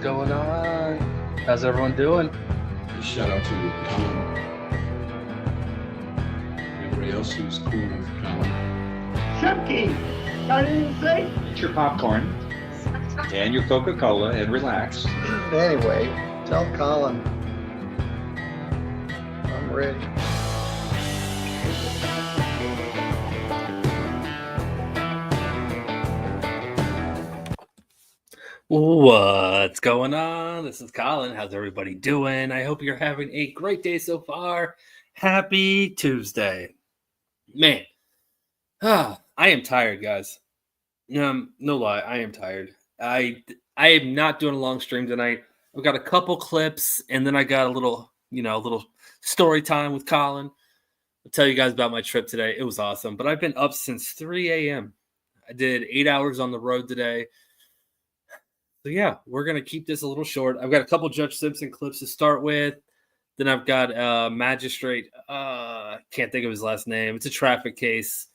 going on? How's everyone doing? Shout out to Colin. Everybody else who's cool with Colin. Chunky! I didn't say. Eat your popcorn and your Coca-Cola and relax. Anyway, tell Colin I'm ready. What's going on? This is Colin. How's everybody doing? I hope you're having a great day so far. Happy Tuesday. Man, I am tired, guys. No lie, I am tired. I am not doing a long stream tonight. I've got a couple clips, and then I got a little story time with Colin. I'll tell you guys about my trip today. It was awesome, but I've been up since 3 a.m. I did 8 hours on the road today. So yeah, we're going to keep this a little short. I've got a couple Judge Simpson clips to start with. Then I've got a magistrate. Can't think of his last name. It's a traffic case.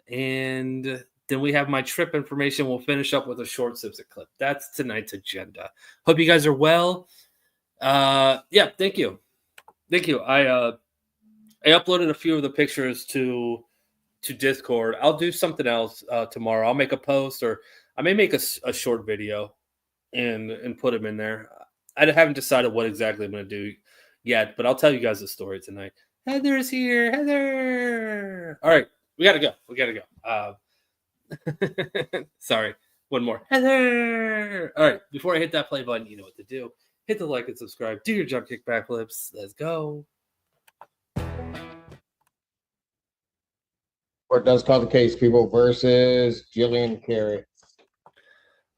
And then we have my trip information. We'll finish up with a short Simpson clip. That's tonight's agenda. Hope you guys are well. Yeah, thank you. Thank you. I uploaded a few of the pictures to Discord. I'll do something else tomorrow. I'll make a post, or I may make a short video and put them in there. I haven't decided what exactly I'm going to do yet, but I'll tell you guys the story tonight. Heather is here. Heather. All right. We got to go. Sorry. One more. Heather. All right. Before I hit that play button, you know what to do. Hit the like and subscribe. Do your jump kick backflips. Let's go. Court does call the case, people, versus Jillian Carey.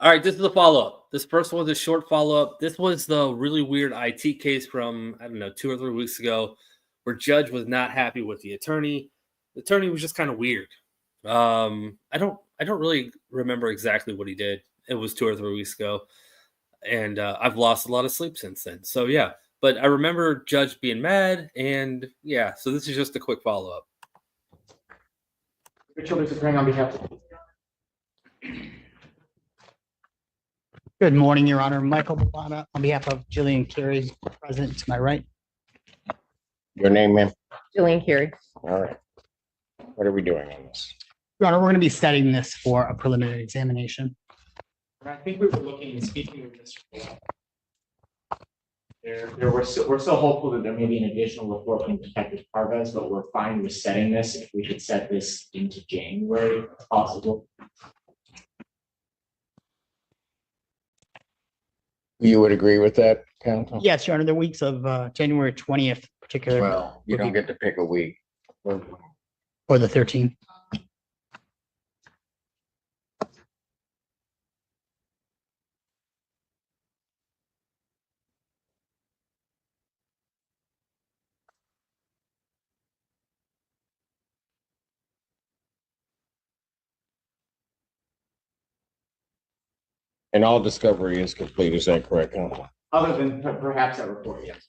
All right, this is a follow-up. This first one's a short follow-up. This was the really weird IT case from, 2 or 3 weeks ago, where judge was not happy with the attorney. The attorney was just kind of weird. I don't really remember exactly what he did. It was 2 or 3 weeks ago, and I've lost a lot of sleep since then. So yeah, but I remember judge being mad, and yeah. So this is just a quick follow-up. Children's attorney on behalf of. Good morning, Your Honor. Michael Bavana on behalf of Jillian Carey, present to my right. Your name, ma'am? Jillian Carey. All right. What are we doing on this? Your Honor, we're going to be setting this for a preliminary examination. I think we were looking and speaking with Mr. We're so hopeful that there may be an additional report from Detective Parvez, but we're fine with setting this if we could set this into January if possible. You would agree with that, counsel? Yes, Your Honor, the weeks of January 20th, particularly. Well, you don't get to pick a week. Or the 13th. And all discovery is complete, is that correct, counsel? Other than perhaps that report, yes.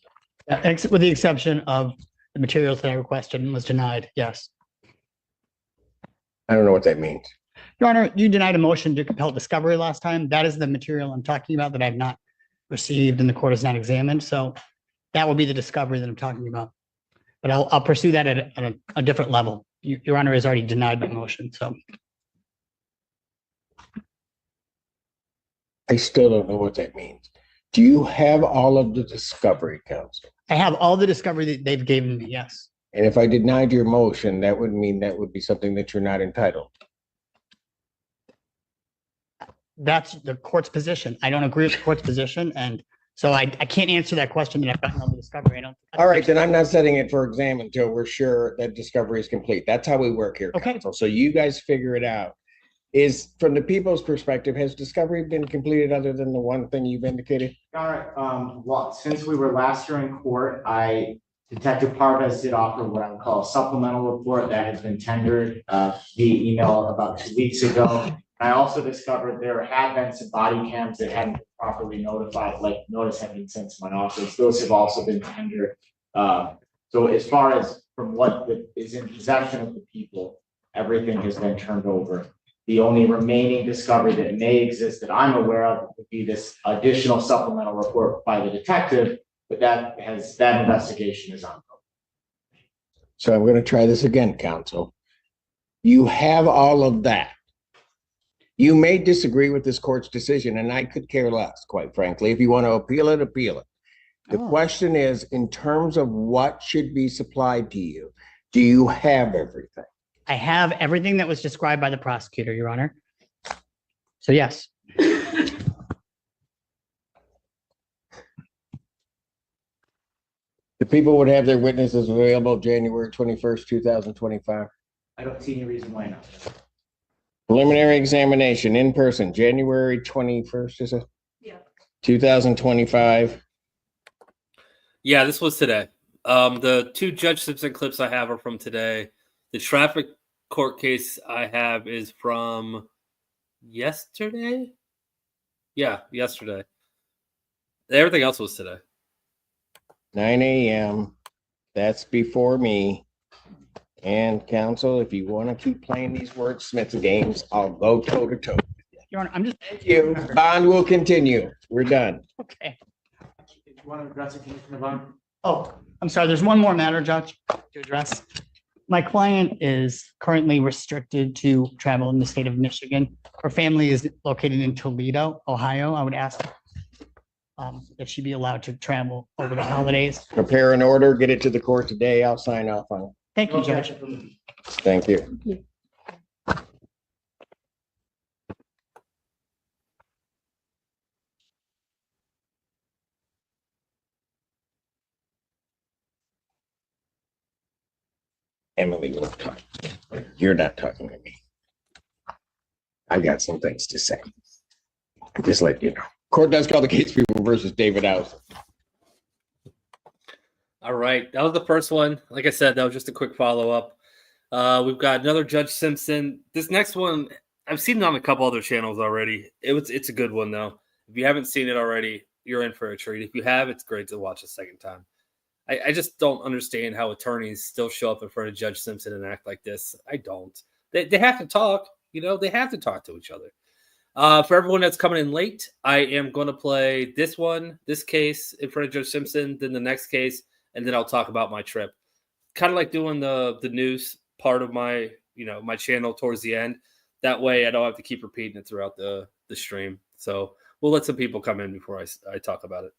With the exception of the materials that I requested and was denied, yes. I don't know what that means. Your Honor, you denied a motion to compel discovery last time. That is the material I'm talking about that I've not received and the court has not examined. So that will be the discovery that I'm talking about. But I'll pursue that at a different level. Your Honor has already denied my motion, so. I still don't know what that means. Do you have all of the discovery, counsel? I have all the discovery that they've given me, yes. And if I denied your motion, that would mean that would be something that you're not entitled. That's the court's position. I don't agree with the court's position, and so I can't answer that question that I've gotten all the discovery. All right, then I'm not setting it for exam until we're sure that discovery is complete. That's how we work here, Okay. counsel. So you guys figure it out. Is, from the people's perspective, has discovery been completed other than the one thing you've indicated? All right, well, since we were last year in court, Detective Parvez did offer what I would call a supplemental report that has been tendered via email about 2 weeks ago. I also discovered there had been some body cams that hadn't been properly notified, like notice had been sent to my office. Those have also been tendered. So as far as from what is in possession of the people, everything has been turned over. The only remaining discovery that may exist that I'm aware of would be this additional supplemental report by the detective, but that investigation is ongoing. So I'm going to try this again, counsel. You have all of that. You may disagree with this court's decision, and I could care less, quite frankly. If you want to appeal it, appeal it. The question is, in terms of what should be supplied to you, do you have everything? I have everything that was described by the prosecutor, Your Honor. So yes. The people would have their witnesses available January 21st, 2025. I don't see any reason why not. Preliminary examination in person, January 21st, is it? Yeah. 2025. Yeah, this was today. The two Judge Simpson clips I have are from today. The traffic court case I have is from yesterday. Yeah, yesterday. Everything else was today. 9 a.m. That's before me. And counsel, if you want to keep playing these wordsmith games, I'll go toe to toe. Your Honor, I'm just. Thank you. Bond will continue. We're done. Okay. If you want to address it, Commissioner Bond? Oh, I'm sorry. There's one more matter, Judge, to address. My client is currently restricted to travel in the state of Michigan. Her family is located in Toledo, Ohio. I would ask that she be allowed to travel over the holidays. Prepare an order, get it to the court today. I'll sign off on it. Thank you, Judge. Thank you. Emily will talk. You're not talking to me. I got some things to say. Just let you know. Court does call the case people versus David House. All right, that was the first one. Like I said, that was just a quick follow-up. We've got another Judge Simpson. This next one, I've seen it on a couple other channels already. It's a good one, though. If you haven't seen it already, you're in for a treat. If you have, it's great to watch a second time. I just don't understand how attorneys still show up in front of Judge Simpson and act like this. I don't. They have to talk. They have to talk to each other. For everyone that's coming in late, I am going to play this case in front of Judge Simpson, then the next case, and then I'll talk about my trip. Kind of like doing the news part of my my channel towards the end. That way I don't have to keep repeating it throughout the stream. So we'll let some people come in before I talk about it.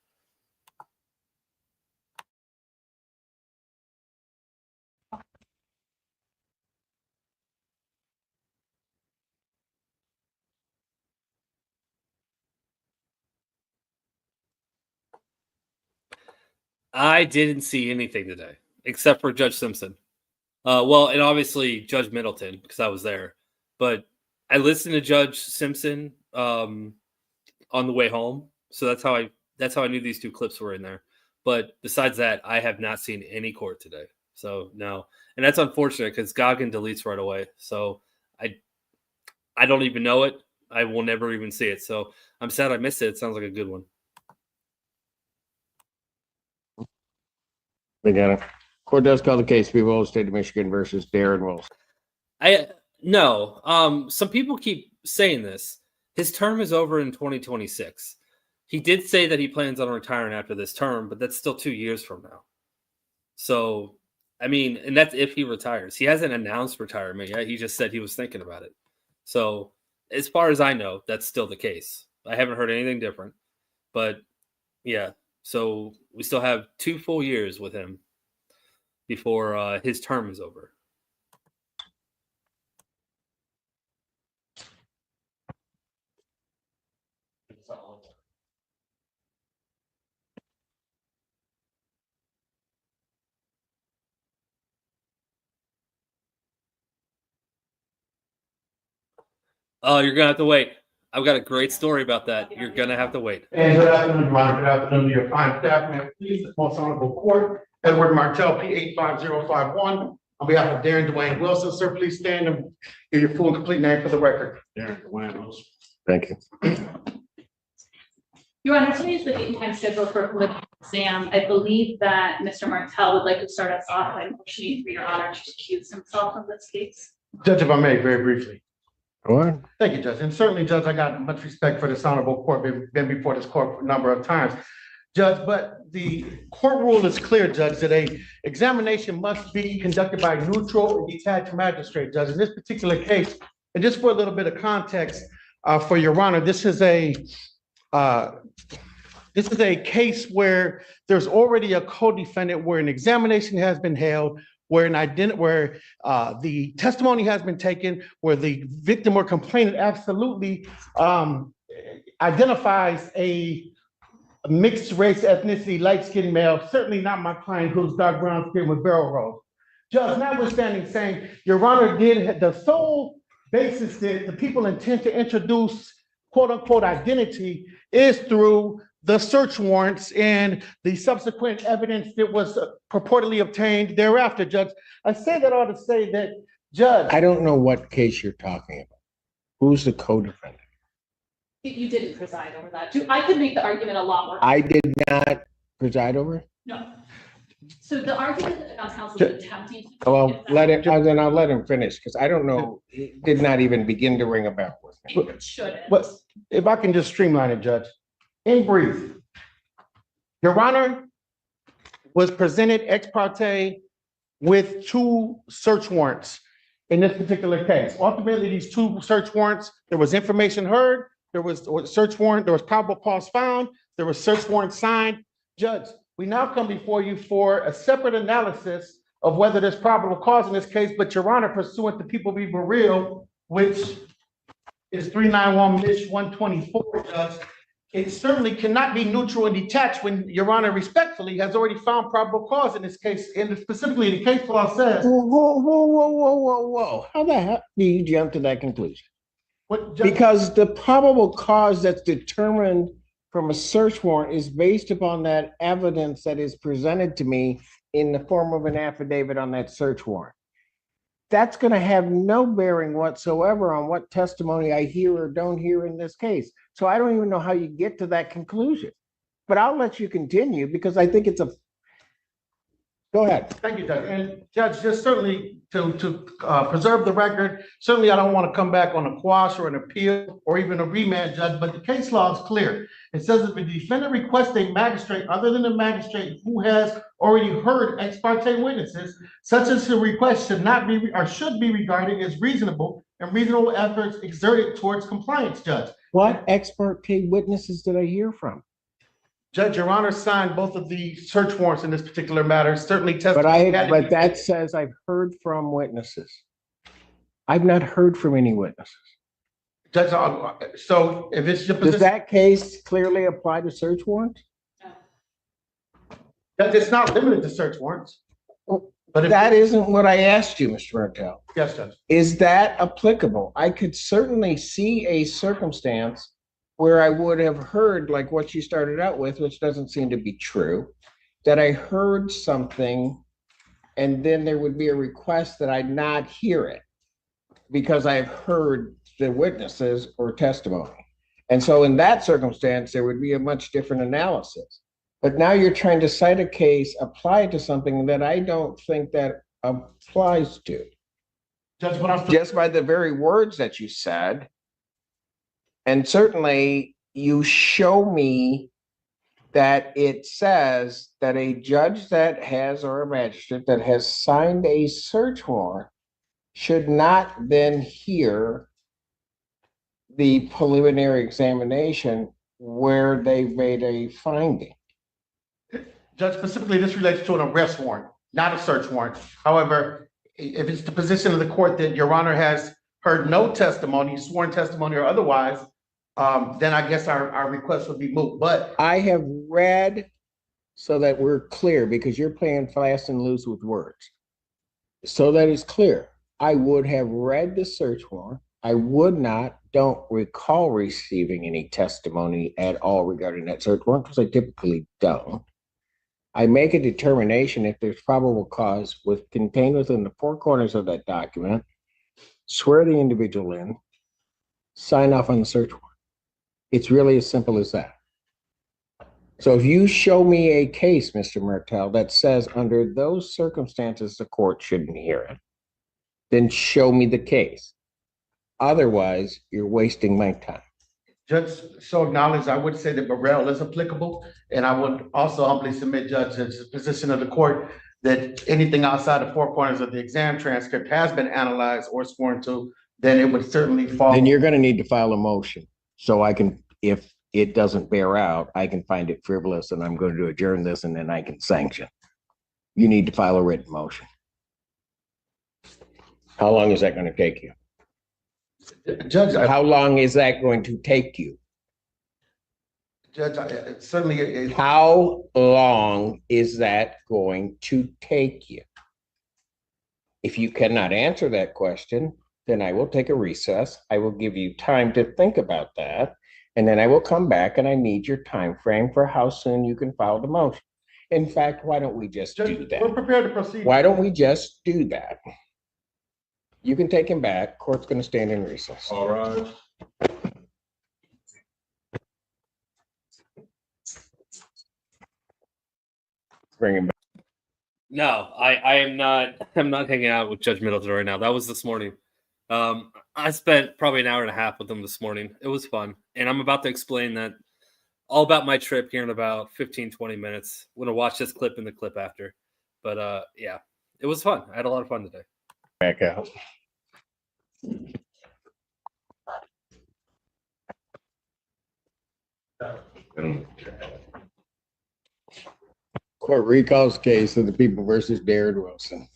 I didn't see anything today except for Judge Simpson. Well, and obviously Judge Middleton because I was there. But I listened to Judge Simpson on the way home, so that's how I knew these two clips were in there. But besides that, I have not seen any court today. So no, and that's unfortunate because Goggin deletes right away. So I don't even know it. I will never even see it. So I'm sad I missed it. It sounds like a good one. We got it. Court does call the case people, State of Michigan versus Darren Wilson. No. Some people keep saying this. His term is over in 2026. He did say that he plans on retiring after this term, but that's still 2 years from now. So, I mean, and that's if he retires. He hasn't announced retirement yet. He just said he was thinking about it. So, as far as I know, that's still the case. I haven't heard anything different. But, yeah. So we still have 2 full years with him before his term is over. You're gonna have to wait. I've got a great story about that. You're gonna have to wait. And good afternoon, Your Honor. Good afternoon to your fine staff. May it please the most honorable court, Edward Martell, P 85051. On behalf of Darren Dwayne Wilson, sir, please stand and give your full and complete name for the record. Darren Dwayne Wilson. Thank you. Your Honor, today is the date and time scheduled for a preliminary exam. I believe that Mr. Martell would like to start us off by motioning for Your Honor to recuse himself from this case. Judge, if I may, very briefly. Go on. Thank you, Judge. And certainly, Judge, I got much respect for this honorable court, been before this court a number of times. Judge, but the court rule is clear, Judge, that a examination must be conducted by a neutral and detached magistrate, Judge. In this particular case, and just for a little bit of context, for Your Honor, this is a case where there's already a co-defendant, where an examination has been held, where the testimony has been taken, where the victim or complainant absolutely identifies a mixed race ethnicity, light-skinned male, certainly not my client who's dark brown skin with barrel rolls. Judge, notwithstanding saying, Your Honor, the sole basis that the people intend to introduce quote unquote identity is through the search warrants and the subsequent evidence that was purportedly obtained thereafter, Judge. I say that all to say that, Judge. I don't know what case you're talking about. Who's the co-defendant? You didn't preside over that. I could make the argument a lot more. I did not preside over it? No. So the argument that the counsel is attempting. Well, then I'll let him finish, because I don't know, it did not even begin to ring a bell with me. It shouldn't. But if I can just streamline it, Judge. In brief, Your Honor was presented ex parte with 2 search warrants in this particular case. Ultimately, these 2 search warrants, there was information heard, there was a search warrant, there was probable cause found, there was search warrant signed. Judge, we now come before you for a separate analysis of whether there's probable cause in this case, but Your Honor, pursuant to People Be Real, which is 391-124, Judge, it certainly cannot be neutral and detached when Your Honor respectfully has already found probable cause in this case, and specifically the case law says. Whoa. How the hell do you jump to that conclusion? What, Judge? Because the probable cause that's determined from a search warrant is based upon that evidence that is presented to me in the form of an affidavit on that search warrant. That's going to have no bearing whatsoever on what testimony I hear or don't hear in this case. So I don't even know how you get to that conclusion. But I'll let you continue, because I think it's a. Go ahead. Thank you, Judge. And Judge, just certainly to preserve the record, certainly I don't want to come back on a quash or an appeal or even a remand, Judge, but the case law is clear. It says if the defendant requests a magistrate other than the magistrate who has already heard ex parte witnesses, such as the request should not be or should be regarded as reasonable and reasonable efforts exerted towards compliance, Judge. What ex parte witnesses did I hear from? Judge, Your Honor signed both of the search warrants in this particular matter, certainly testified. But that says I've heard from witnesses. I've not heard from any witnesses. Judge, so if it's your Does position. that case clearly apply to search warrants? Judge, it's not limited to search warrants. But if That isn't what I asked you, Mr. Martel. yes, Judge. Is that applicable? I could certainly see a circumstance where I would have heard, like what you started out with, which doesn't seem to be true, that I heard something and then there would be a request that I not hear it because I've heard the witnesses or testimony. And so in that circumstance, there would be a much different analysis. But now you're trying to cite a case, apply it to something that I don't think that applies to. Judge, what I'm Just by the very words that you said. And certainly you show me that it says that a judge that has, or a magistrate that has signed a search warrant should not then hear the preliminary examination where they've made a finding. Judge, specifically, this relates to an arrest warrant, not a search warrant. However, if it's the position of the court that Your Honor has heard no testimony, sworn testimony or otherwise, then I guess our request would be moot. But I have read, so that we're clear, because you're playing fast and loose with words. So that it's clear, I would have read the search warrant. I don't recall receiving any testimony at all regarding that search warrant, because I typically don't. I make a determination if there's probable cause contained within the 4 corners of that document, swear the individual in, sign off on the search warrant. It's really as simple as that. So if you show me a case, Mr. Martel, that says under those circumstances, the court shouldn't hear it, then show me the case. Otherwise, you're wasting my time. Judge, so acknowledged, I would say that Burrell is applicable, and I would also humbly submit, Judge, as the position of the court, that anything outside the four corners of the exam transcript has been analyzed or sworn to, then it would certainly fall. Then you're gonna need to file a motion, so I can, if it doesn't bear out, I can find it frivolous, and I'm going to adjourn this, and then I can sanction. You need to file a written motion. How long is that gonna take you? Judge, How long is that going to take you? Judge, certainly, How long is that going to take you? If you cannot answer that question, then I will take a recess. I will give you time to think about that. And then I will come back, and I need your time frame for how soon you can file the motion. In fact, why don't we just do Judge, we're that? prepared to proceed. Why don't we just do that? You can take him back. Court's gonna stand in recess. All right. Bring him back. No, I am not. I'm not hanging out with Judge Middleton right now. That was this morning. I spent probably an hour and a half with him this morning. It was fun, and I'm about to explain that all about my trip here in about 15-20 minutes. I'm gonna watch this clip and the clip after. But yeah, it was fun. I had a lot of fun today. Back out. Court recalls case of the People versus Darren Wilson.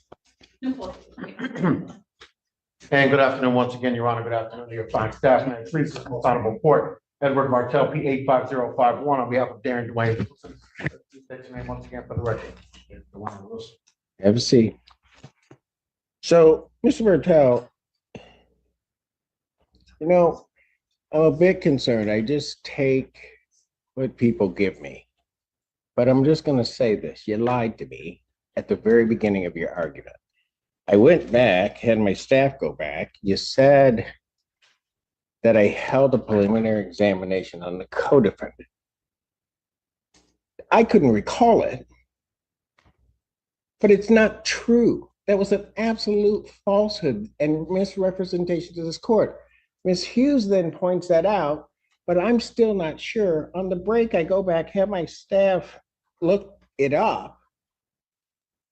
And good afternoon, once again, Your Honor. Good afternoon to your fine staff. And please, the most honorable court, Edward Martell, P 85051, on behalf of Darren Dwayne Wilson. Please state your name once again for the record. Have a seat. So, Mr. Martell, you know, I'm a bit concerned. I just take what people give me. But I'm just going to say this. You lied to me at the very beginning of your argument. I went back, had my staff go back. You said that I held a preliminary examination on the co-defendant. I couldn't recall it, but it's not true. That was an absolute falsehood and misrepresentation to this court. Ms. Hughes then points that out, but I'm still not sure. On the break, I go back, have my staff look it up,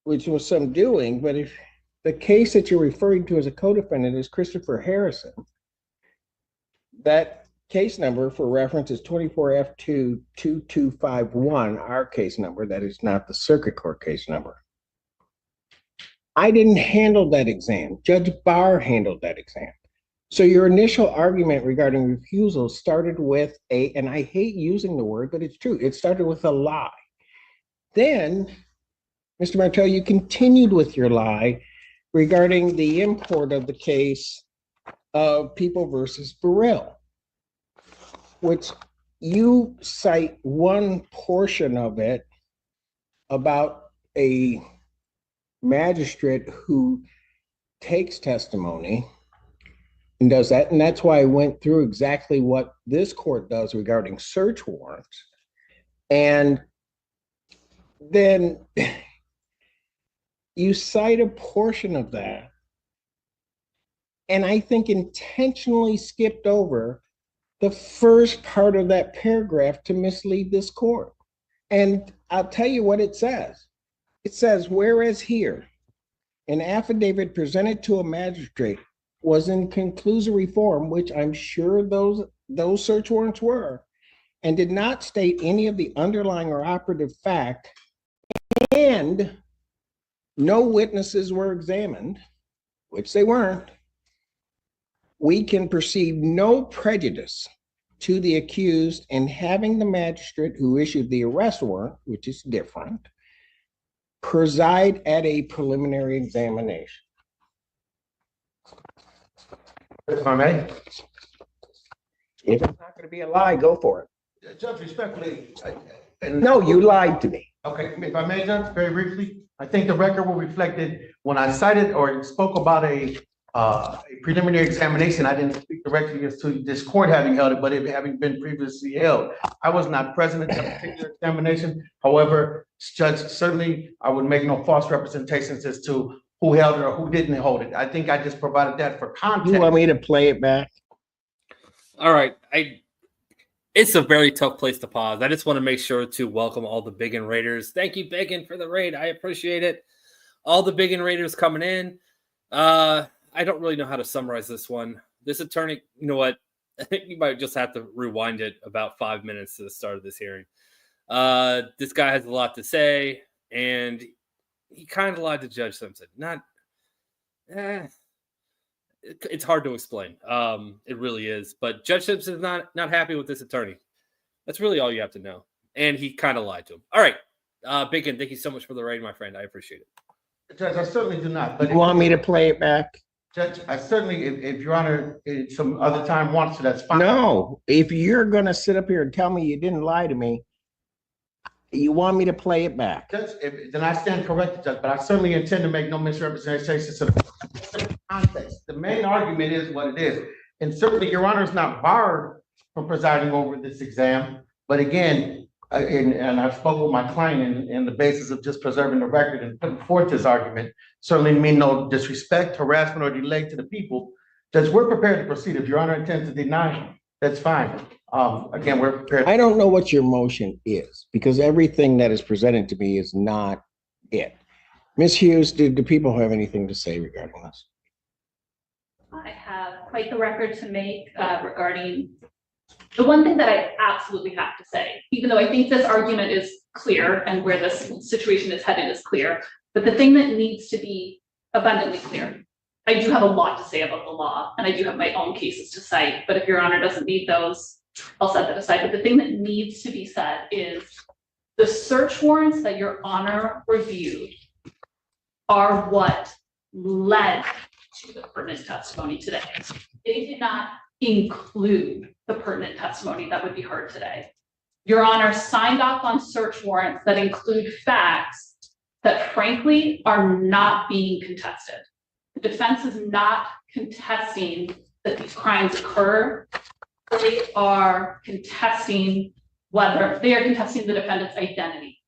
which was some doing, but if the case that you're referring to as a co-defendant is Christopher Harrison, that case number for reference is 24F22251, our case number. That is not the circuit court case number. I didn't handle that exam. Judge Barr handled that exam. So your initial argument regarding refusal started with and I hate using the word, but it's true. It started with a lie. Then, Mr. Martell, you continued with your lie regarding the import of the case of People versus Burrell, which you cite one portion of it about a magistrate who takes testimony and does that. And that's why I went through exactly what this court does regarding search warrants. And then you cite a portion of that, and I think intentionally skipped over the first part of that paragraph to mislead this court. And I'll tell you what it says. It says, whereas here, an affidavit presented to a magistrate was in conclusory form, which I'm sure those search warrants were, and did not state any of the underlying or operative fact, and no witnesses were examined, which they weren't, we can perceive no prejudice to the accused in having the magistrate who issued the arrest warrant, which is different, preside at a preliminary examination. If I may. If it's not going to be a lie, go for it. Judge, respectfully. No, you lied to me. Okay, if I may, Judge, very briefly, I think the record will reflect it. When I cited or spoke about a preliminary examination, I didn't speak directly as to this court having held it, but it having been previously held. I was not present at that particular examination. However, Judge, certainly I would make no false representations as to who held it or who didn't hold it. I think I just provided that for You want context. me to play it back? All right. It's a very tough place to pause. I just want to make sure to welcome all the Biggin Raiders. Thank you, Biggin, for the raid. I appreciate it. All the Biggin Raiders coming in. I don't really know how to summarize this one. This attorney, you know what? I think you might just have to rewind it about 5 minutes to the start of this hearing. This guy has a lot to say, and he kind of lied to Judge Simpson. It's hard to explain. It really is. But Judge Simpson is not happy with this attorney. That's really all you have to know. And he kind of lied to him. All right. Biggin, thank you so much for the raid, my friend. I appreciate it. Judge, I certainly do not. But You want me to play it back? Judge, I certainly, if Your Honor, some other time wants to, that's fine. No, if you're gonna sit up here and tell me you didn't lie to me, you want me to play it back? Judge, then I stand corrected, Judge, but I certainly intend to make no misrepresentations of the context. The main argument is what it is. And certainly Your Honor is not barred from presiding over this exam. But again, and I've spoken with my client in the basis of just preserving the record and putting forth this argument, certainly mean no disrespect, harassment, or delay to the people. Judge, we're prepared to proceed. If Your Honor intends to deny, that's fine. Again, we're prepared. I don't know what your motion is because everything that is presented to me is not it. Ms. Hughes, do people have anything to say regarding this? I have quite the record to make regarding the one thing that I absolutely have to say, even though I think this argument is clear and where this situation is headed is clear, but the thing that needs to be abundantly clear. I do have a lot to say about the law and I do have my own cases to cite, but if Your Honor doesn't need those, I'll set that aside. But the thing that needs to be said is the search warrants that Your Honor reviewed are what led to the pertinent testimony today. They did not include the pertinent testimony that would be heard today. Your Honor signed off on search warrants that include facts that frankly are not being contested. The defense is not contesting that these crimes occur. They are contesting the defendant's identity.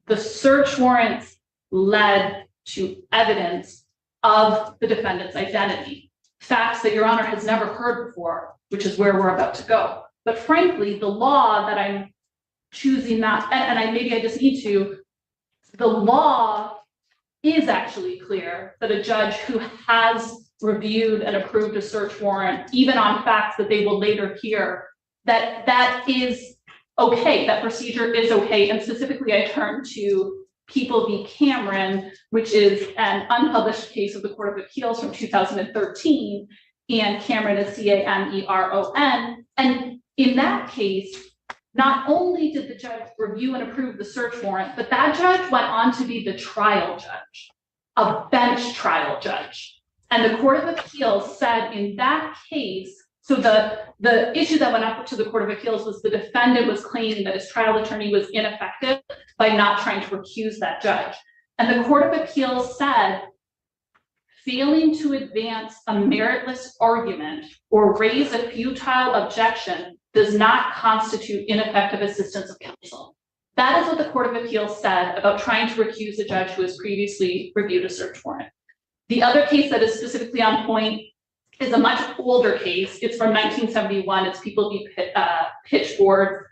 The search warrants led to evidence of the defendant's identity. Facts that Your Honor has never heard before, which is where we're about to go. But frankly, the law that I'm choosing not, and maybe I just need to, the law is actually clear that a judge who has reviewed and approved a search warrant, even on facts that they will later hear, that is okay, that procedure is okay. And specifically, I turn to People v. Cameron, which is an unpublished case of the Court of Appeals from 2013, and Cameron is Cameron. And in that case, not only did the judge review and approve the search warrant, but that judge went on to be the trial judge, a bench trial judge. And the Court of Appeals said in that case, so the issue that went up to the Court of Appeals was the defendant was claiming that his trial attorney was ineffective by not trying to recuse that judge. And the Court of Appeals said, failing to advance a meritless argument or raise a futile objection does not constitute ineffective assistance of counsel. That is what the Court of Appeals said about trying to recuse a judge who has previously reviewed a search warrant. The other case that is specifically on point is a much older case. It's from 1971. It's People v. Pitchford,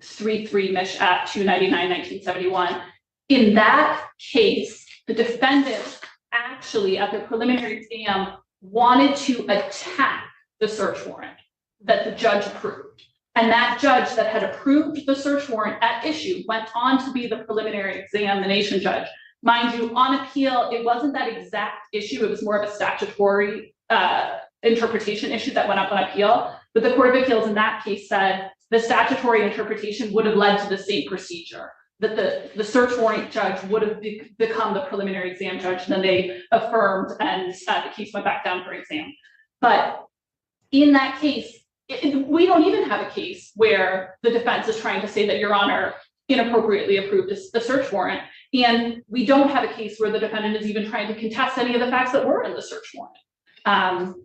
3-3 Mish at 299, 1971. In that case, the defendant actually, at the preliminary exam, wanted to attack the search warrant that the judge approved. And that judge that had approved the search warrant at issue went on to be the preliminary examination judge. Mind you, on appeal, it wasn't that exact issue. It was more of a statutory interpretation issue that went up on appeal. But the Court of Appeals in that case said the statutory interpretation would have led to the same procedure, that the search warrant judge would have become the preliminary exam judge, and then they affirmed and the case went back down for exam. But in that case, we don't even have a case where the defense is trying to say that Your Honor inappropriately approved a search warrant. And we don't have a case where the defendant is even trying to contest any of the facts that were in the search warrant.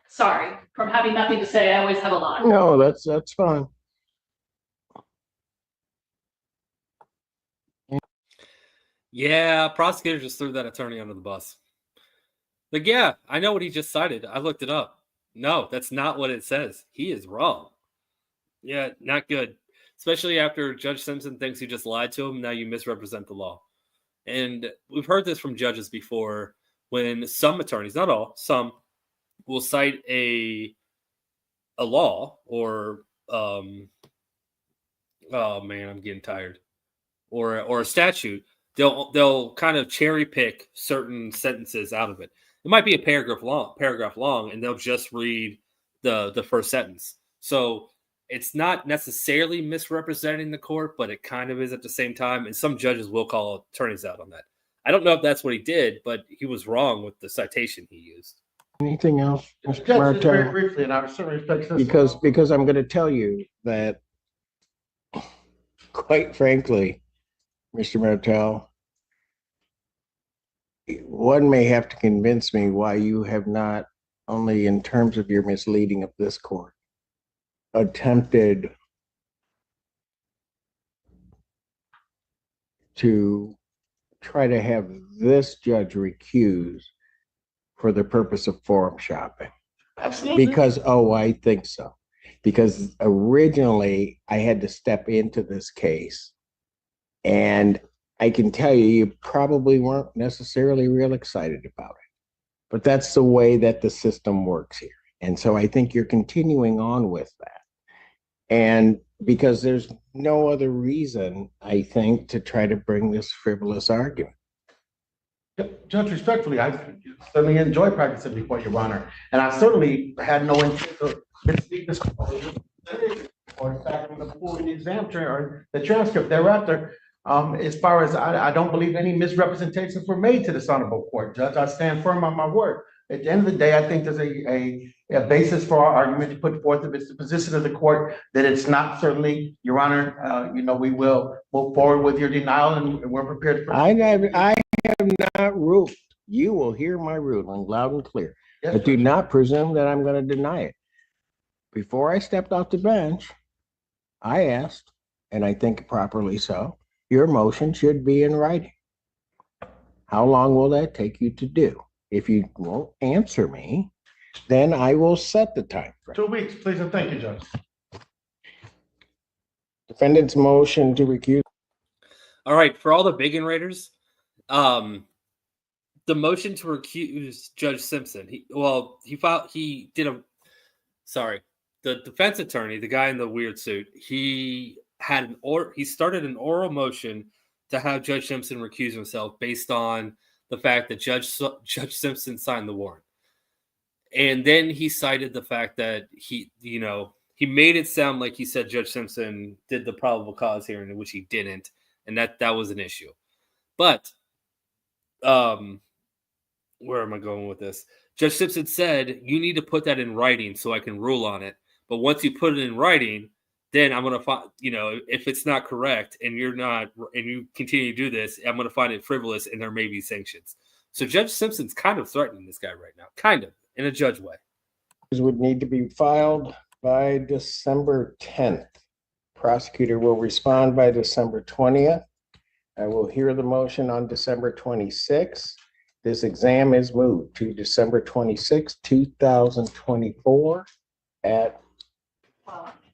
Sorry, from having nothing to say, I always have a lot. No, that's fine. Yeah, prosecutors just threw that attorney under the bus. Like, yeah, I know what he just cited. I looked it up. No, that's not what it says. He is wrong. Yeah, not good. Especially after Judge Simpson thinks you just lied to him. Now you misrepresent the law. And we've heard this from judges before when some attorneys, not all, some will cite a law or oh man, I'm getting tired. Or a statute. They'll kind of cherry pick certain sentences out of it. It might be a paragraph long, and they'll just read the first sentence. So it's not necessarily misrepresenting the court, but it kind of is at the same time. And some judges will call attorneys out on that. I don't know if that's what he did, but he was wrong with the citation he used. Anything else, Mr. Judge, just very Martell? briefly, and I certainly respect this. Because I'm going to tell you that, quite frankly, Mr. Martell, one may have to convince me why you have not, only in terms of your misleading of this court, attempted to try to have this judge recused for the purpose of forum shopping. Absolutely. Because, I think so. Because originally I had to step into this case, and I can tell you, you probably weren't necessarily real excited about it. But that's the way that the system works here. And so I think you're continuing on with that. And because there's no other reason, I think, to try to bring this frivolous argument. Judge, respectfully, I certainly enjoy practicing before Your Honor, and I certainly had no intent to misspeak this or in fact, before the exam or the transcript thereafter. As far as I don't believe any misrepresentations were made to this honorable court, Judge. I stand firm on my word. At the end of the day, I think there's a basis for our argument to put forth if it's the position of the court that it's not certainly, Your Honor. We will move forward with your denial, and we're prepared for. I have not ruled. You will hear my ruling loud and clear. Yes, But do Judge. not presume that I'm going to deny it. Before I stepped off the bench, I asked, and I think properly so, your motion should be in writing. How long will that take you to do? If you won't answer me, then I will set the time frame. 2 weeks, please, and thank you, Judge. Defendant's motion to recuse. All right, for all the Biggin Raiders, the motion to recuse Judge Simpson. The defense attorney, the guy in the weird suit, he started an oral motion to have Judge Simpson recuse himself based on the fact that Judge Simpson signed the warrant. And then he cited the fact that he made it sound like he said Judge Simpson did the probable cause hearing, in which he didn't, and that was an issue. But where am I going with this? Judge Simpson said, you need to put that in writing so I can rule on it. But once you put it in writing, then I'm going to find, if it's not correct and you continue to do this, I'm going to find it frivolous and there may be sanctions. So Judge Simpson's kind of threatening this guy right now, kind of, in a judge way. Would need to be filed by December 10th. Prosecutor will respond by December 20th. I will hear the motion on December 26th. This exam is moved to December 26th, 2024 at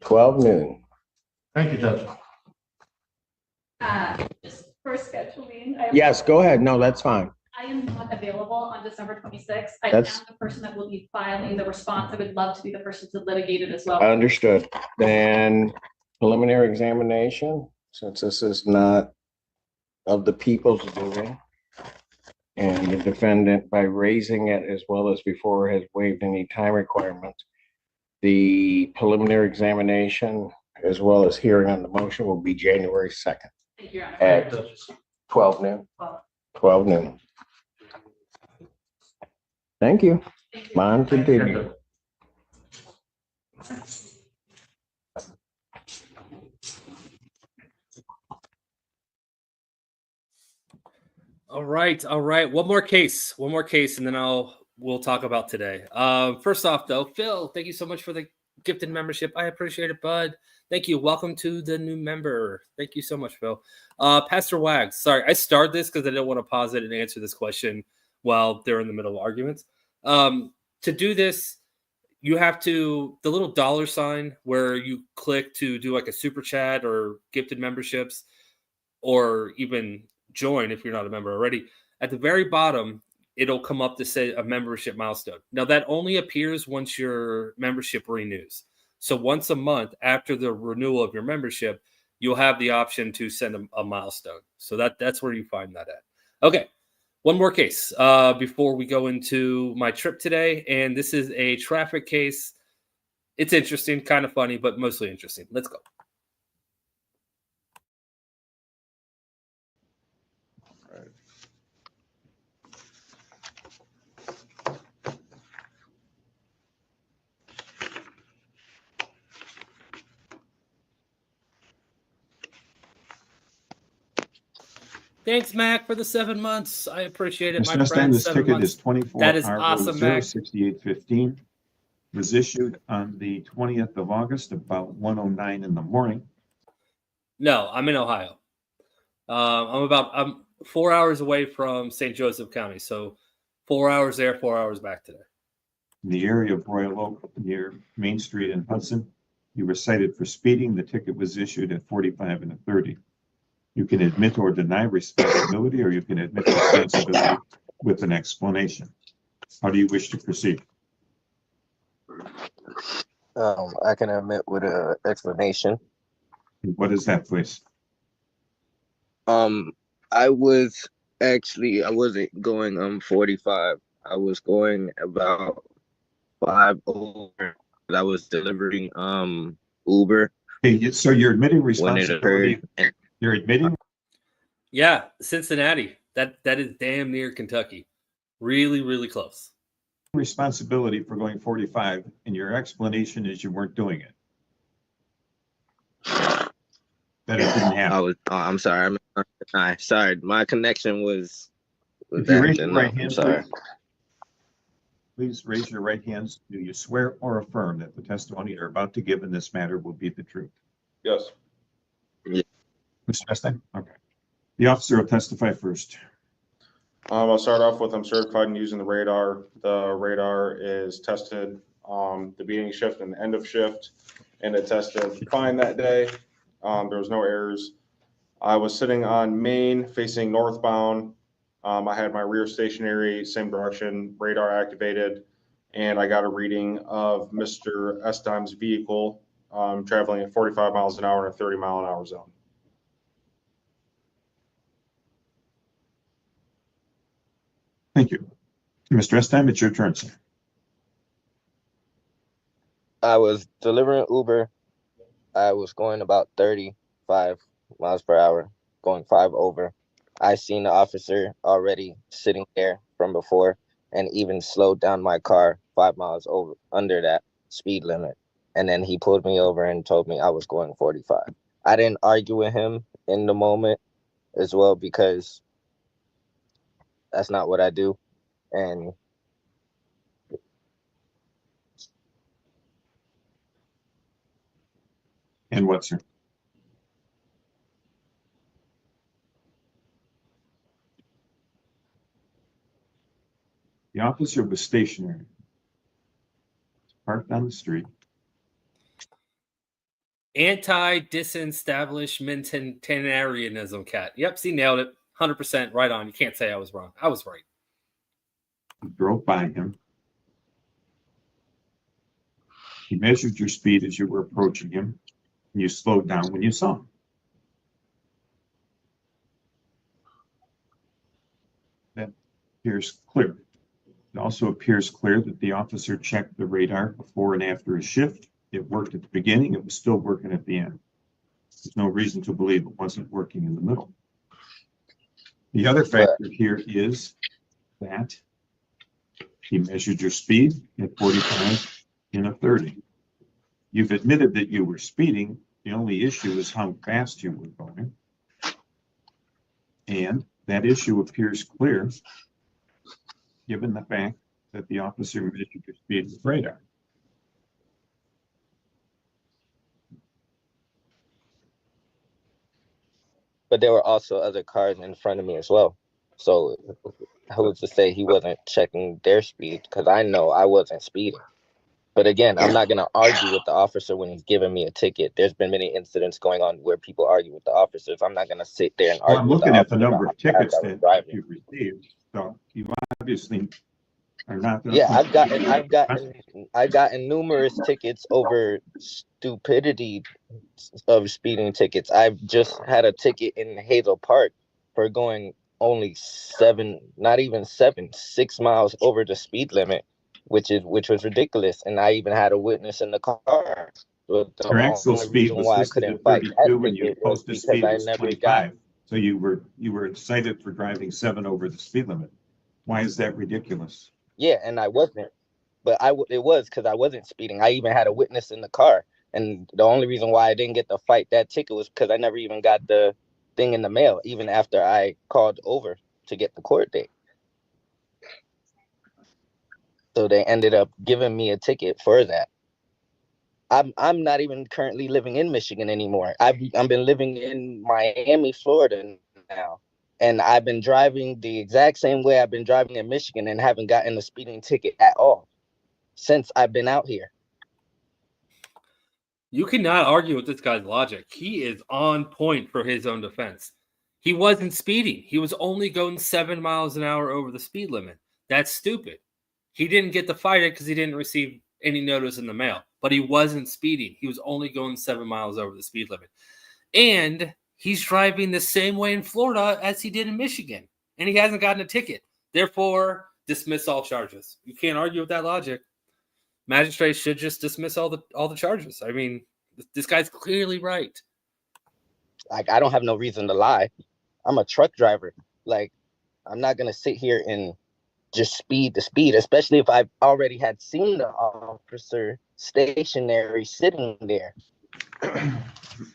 12 noon. Thank you, Judge. Just for scheduling. Yes, go ahead. No, that's fine. I am not available on December 26th. I am That's- the person that will be filing the response. I would love to be the person to litigate it as well. Understood. Then preliminary examination, since this is not of the people's doing, and the defendant, by raising it as well as before, has waived any time requirements. The preliminary examination, as well as hearing on the motion, will be January 2nd Thank you, Your Honor. at 12 noon. 12 noon. Thank you. Thank you. Mine continue. All right. One more case, and then we'll talk about today. First off, though, Phil, thank you so much for the gifted membership. I appreciate it, bud. Thank you. Welcome to the new member. Thank you so much, Phil. Pastor Wags, sorry, I started this because I didn't want to pause it and answer this question while they're in the middle of arguments. To do this, you have to, the little dollar sign where you click to do like a super chat or gifted memberships, or even join if you're not a member already. At the very bottom, it'll come up to say a membership milestone. Now, that only appears once your membership renews. So once a month after the renewal of your membership, you'll have the option to send a milestone. So that's where you find that at. Okay, one more case before we go into my trip today. And this is a traffic case. It's interesting, kind of funny, but mostly interesting. Let's go. Thanks, Mac, for the 7 months. I appreciate it, my Mr. friend. This 7 ticket months. is 24 That is awesome, Mac. 6815. Was issued on the 20th of August, about 1:09 in the morning. No, I'm in Ohio. I'm 4 hours away from St. Joseph County. So 4 hours there, 4 hours back today. In the area of Royal Oak near Main Street and Hudson. You were cited for speeding. The ticket was issued at 45 and a 30. You can admit or deny responsibility, or you can admit responsibility with an explanation. How do you wish to proceed? I can admit with an explanation. What is that, please? I wasn't going 45. I was going about 5 over. I was delivering Uber. Hey, so you're admitting when it responsibility. occurred. You're admitting? Yeah, Cincinnati. That is damn near Kentucky. Really, really close. Responsibility for going 45, and your explanation is you weren't doing it. That it didn't happen. I'm sorry. Sorry, my connection was. If you raise your right I'm hand, sorry. please raise your right hands. Do you swear or affirm that the testimony you're about to give in this matter will be the truth? Yes. Yeah. Mr. Estine? Okay. The officer will testify first. I'll start off with I'm certified in using the radar. The radar is tested the beginning shift and the end of shift, and it tested fine that day. There was no errors. I was sitting on Main facing northbound. I had my rear stationary, same direction, radar activated, and I got a reading of Mr. Estime's vehicle traveling at 45 miles an hour in a 30-mile-an-hour zone. Thank you. Mr. Estime, it's your turn, sir. I was delivering Uber. I was going about 35 miles per hour, going 5 over. I seen the officer already sitting there from before, and even slowed down my car 5 miles over under that speed limit. And then he pulled me over and told me I was going 45. I didn't argue with him in the moment as well, because that's not what I do. And what, sir? The officer was stationary, parked on the street. Anti-disestablishmentarianism, cat. Yep, see, nailed it. 100% right on. You can't say I was wrong. I was right. You drove by him. He measured your speed as you were approaching him, and you slowed down when you saw him. That appears clear. It also appears clear that the officer checked the radar before and after his shift. It worked at the beginning. It was still working at the end. There's no reason to believe it wasn't working in the middle. The other factor here is that he measured your speed at 45 in a 30. You've admitted that you were speeding. The only issue is how fast you were going. And that issue appears clear given the fact that the officer measured your speed with radar. but there were also other cars in front of me as well. So who's to say he wasn't checking their speed? Because I know I wasn't speeding. But again, I'm not going to argue with the officer when he's giving me a ticket. There's been many incidents going on where people argue with the officers. I'm not going to sit there and Well, argue I'm with the looking at officer the about number how of fast tickets I was that driving. you've received. So you obviously are not. Yeah, I've gotten numerous tickets over stupidity of speeding tickets. I've just had a ticket in Hazel Park for going only 6 miles over the speed limit, which was ridiculous. And I even had a witness in the car. But the Your actual only speed reason was why I listed couldn't at fight that 32 and your ticket was posted because speed I was never got. 25. So you were cited for driving 7 over the speed limit. Why is that ridiculous? Yeah, and I wasn't. But it was because I wasn't speeding. I even had a witness in the car. And the only reason why I didn't get to fight that ticket was because I never even got the thing in the mail, even after I called over to get the court date. So they ended up giving me a ticket for that. I'm not even currently living in Michigan anymore. I've been living in Miami, Florida now. And I've been driving the exact same way I've been driving in Michigan and haven't gotten a speeding ticket at all since I've been out here. You cannot argue with this guy's logic. He is on point for his own defense. He wasn't speeding. He was only going 7 miles an hour over the speed limit. That's stupid. He didn't get to fight it because he didn't receive any notice in the mail, but he wasn't speeding. He was only going 7 miles over the speed limit. And he's driving the same way in Florida as he did in Michigan, and he hasn't gotten a ticket. Therefore, dismiss all charges. You can't argue with that logic. Magistrates should just dismiss all the charges. I mean, this guy's clearly right. Like, I don't have no reason to lie. I'm a truck driver. Like, I'm not gonna sit here and just speed the speed, especially if I've already had seen the officer stationary sitting there.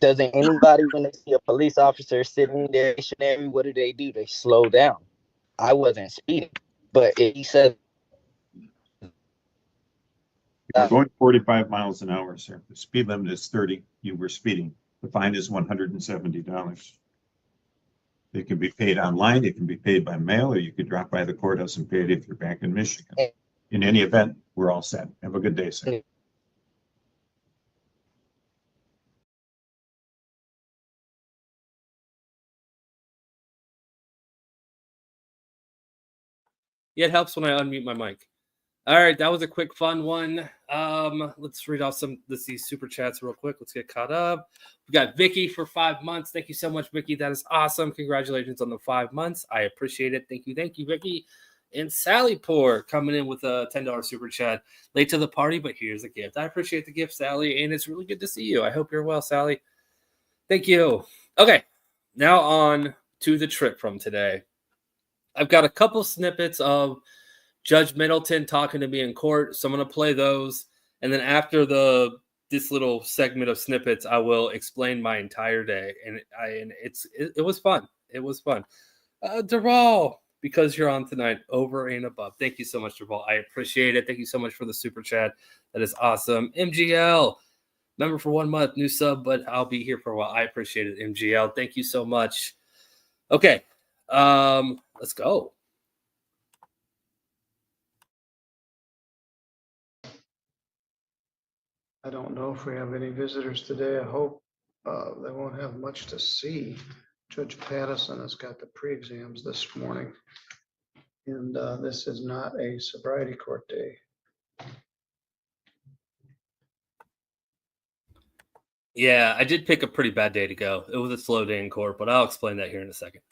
Doesn't anybody, when they see a police officer sitting there stationary, what do? They slow down. I wasn't speeding, but if he says You're going 45 miles an hour, sir. The speed limit is 30. You were speeding. The fine is $170. It can be paid online, it can be paid by mail, or you could drop by the courthouse and pay it if you're back in Michigan. In any event, we're all set. Have a good day, sir. Yeah, it helps when I unmute my mic. All right, that was a quick, fun one. Let's read off these super chats real quick. Let's get caught up. We got Vicky for 5 months. Thank you so much, Vicky. That is awesome. Congratulations on the 5 months. I appreciate it. Thank you, Vicky. And Sally Poor coming in with a $10 super chat. Late to the party, but here's a gift. I appreciate the gift, Sally, and it's really good to see you. I hope you're well, Sally. Thank you. Okay, now on to the trip from today. I've got a couple snippets of Judge Middleton talking to me in court, so I'm going to play those. And then after this little segment of snippets, I will explain my entire day. And it was fun. It was fun. Deral, because you're on tonight, over and above. Thank you so much, Deral. I appreciate it. Thank you so much for the super chat. That is awesome. MGL, member for 1 month, new sub, but I'll be here for a while. I appreciate it, MGL. Thank you so much. Okay, let's go. I don't know if we have any visitors today. I hope they won't have much to see. Judge Pattison has got the pre-exams this morning. And this is not a sobriety court day. Yeah, I did pick a pretty bad day to go. It was a slow day in court, but I'll explain that here in a second.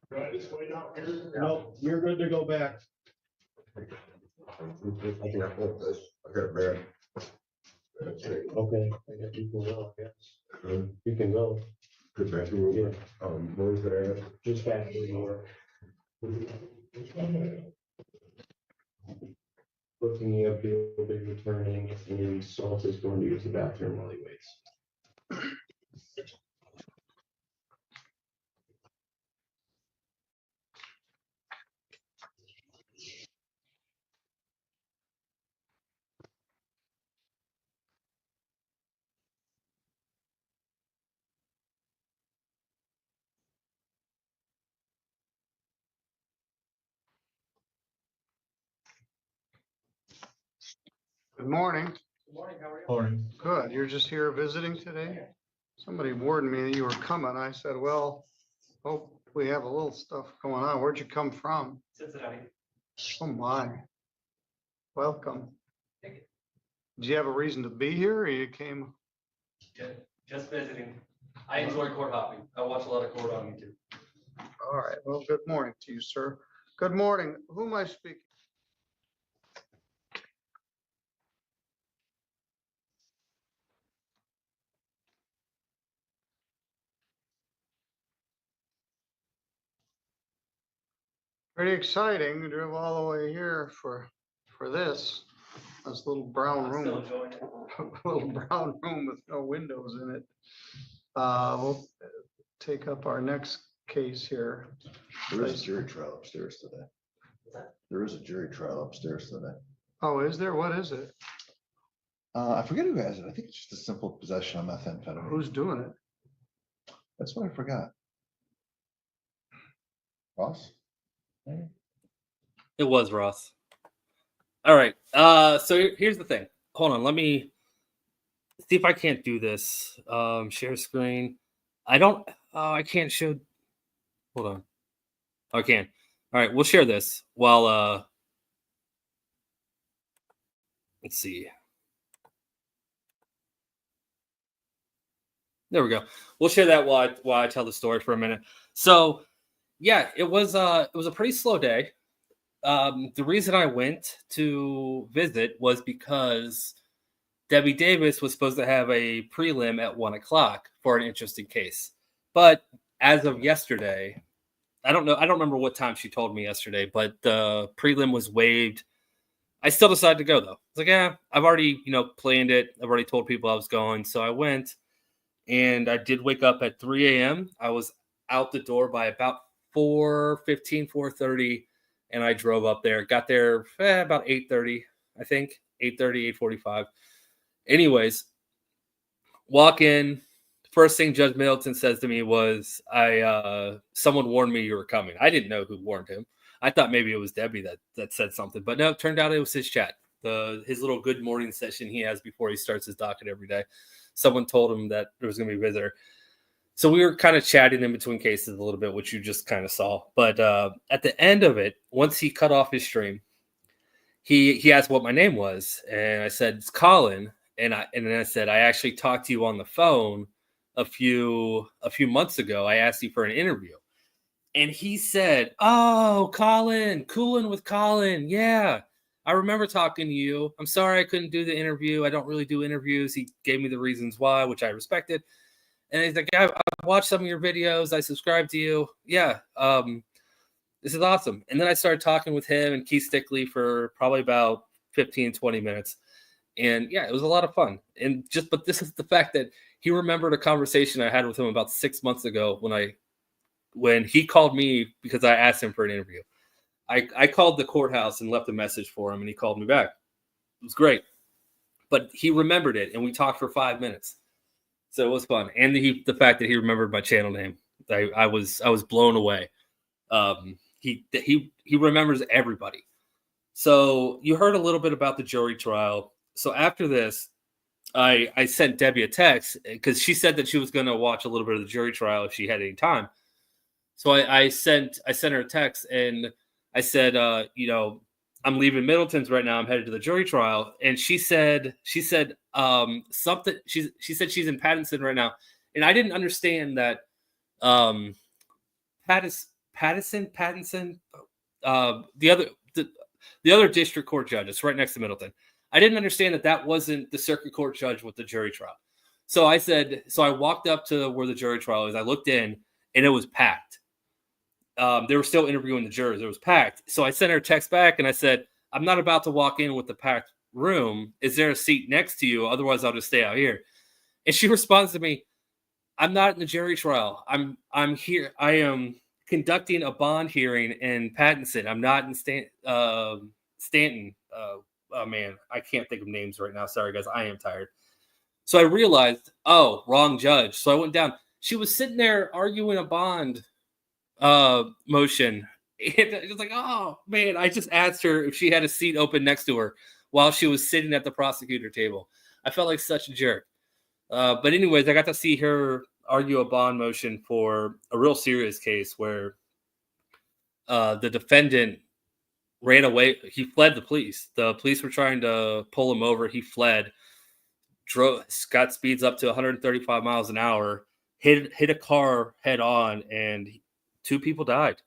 Right, it's way down here. No, you're good to go back. Okay, I guess you can go, I guess. You can go. Good back room. Yeah. Where's that? Just back where you were. Looking up, he'll be returning, and Salt is going to use the bathroom while he waits. Good morning. Good morning, how are you? Morning. Good. You're just here visiting today? Somebody warned me that you were coming. I said, well, hope we have a little stuff going on. Where'd you come from? Cincinnati. Oh my. Welcome. Thank you. Do you have a reason to be here or you came? Just visiting. I enjoy court hopping. I watch a lot of court on YouTube. All right. Well, good morning to you, sir. Good morning. Who am I speaking? Pretty exciting. You drove all the way here for this little brown I'm room. still enjoying it. Little brown room with no windows in it. We'll take up our next case here. There is a jury trial upstairs today. There is a jury trial upstairs today. Oh, is there? What is it? I forget who has it. I think it's just a simple possession of methamphetamine. Who's doing it? That's what I forgot. Ross? It was Ross. All right. So here's the thing. Hold on. Let me see if I can't do this. Share screen. I don't. I can't show. Hold on. Oh, I can. All right. We'll share this while. Let's see. There we go. We'll share that while I tell the story for a minute. So, yeah, it was a pretty slow day. The reason I went to visit was because Debbie Davis was supposed to have a prelim at 1:00 for an interesting case. But as of yesterday, I don't remember what time she told me yesterday, but the prelim was waived. I still decided to go though. It's like, yeah, I've already, planned it. I've already told people I was going. So I went and I did wake up at 3 a.m. I was out the door by about 4:15, 4:30. And I drove up there, got there about 8:30, I think, 8:30, 8:45. Anyways, walk in. First thing Judge Middleton says to me was, someone warned me you were coming. I didn't know who warned him. I thought maybe it was Debbie that said something. But no, it turned out it was his chat, his little good morning session he has before he starts his docket every day. Someone told him that there was going to be a visitor. So we were kind of chatting in between cases a little bit, which you just kind of saw. But at the end of it, once he cut off his stream, he asked what my name was, and I said it's Colin. And then I said I actually talked to you on the phone a few months ago. I asked you for an interview, and he said, "Oh, Colin, cooling with Colin, yeah." I remember talking to you. I'm sorry I couldn't do the interview. I don't really do interviews. He gave me the reasons why, which I respected. And he's like, I've watched some of your videos. I subscribe to you. Yeah, this is awesome. And then I started talking with him and Keith Stickley for probably about 15, 20 minutes. And yeah, it was a lot of fun. But this is the fact that he remembered a conversation I had with him about 6 months ago when he called me because I asked him for an interview. I called the courthouse and left a message for him, and he called me back. It was great. But he remembered it, and we talked for 5 minutes. So it was fun, and the fact that he remembered my channel name, I was blown away. He remembers everybody. So you heard a little bit about the jury trial. So after this, I sent Debbie a text because she said that she was going to watch a little bit of the jury trial if she had any time. So I sent her a text and I said, I'm leaving Middleton's right now. I'm headed to the jury trial. And she said something. She said she's in Pattinson right now. And I didn't understand that Pattinson, the other district court judge, it's right next to Middleton. I didn't understand that wasn't the circuit court judge with the jury trial. So I walked up to where the jury trial is. I looked in and it was packed. They were still interviewing the jurors. It was packed. So I sent her a text back and I said, I'm not about to walk in with the packed room. Is there a seat next to you? Otherwise, I'll just stay out here. And she responds to me, I'm not in the jury trial. I'm here. I am conducting a bond hearing in Pattinson. I'm not in Stanton. Oh, man, I can't think of names right now. Sorry, guys. I am tired. So I realized, wrong judge. So I went down. She was sitting there arguing a bond motion. And it was like, oh man, I just asked her if she had a seat open next to her. while she was sitting at the prosecutor table. I felt like such a jerk. But anyways, I got to see her argue a bond motion for a real serious case where the defendant ran away. He fled the police. The police were trying to pull him over. He fled, got speeds up to 135 miles an hour, hit a car head on, and 2 people died.